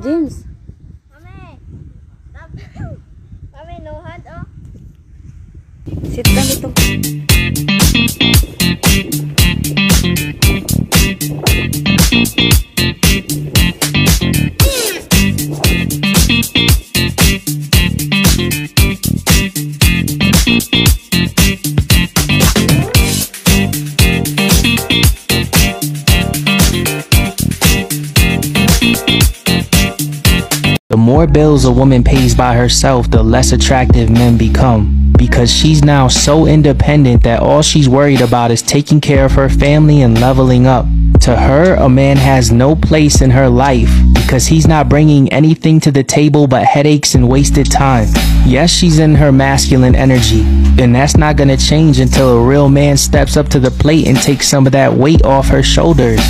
James. Mami. Mami, no hand, oh. Sit down ito. The more bills a woman pays by herself, the less attractive men become, because she's now so independent that all she's worried about is taking care of her family and leveling up. To her, a man has no place in her life because he's not bringing anything to the table but headaches and wasted time. Yes, she's in her masculine energy, and that's not gonna change until a real man steps up to the plate and takes some of that weight off her shoulders.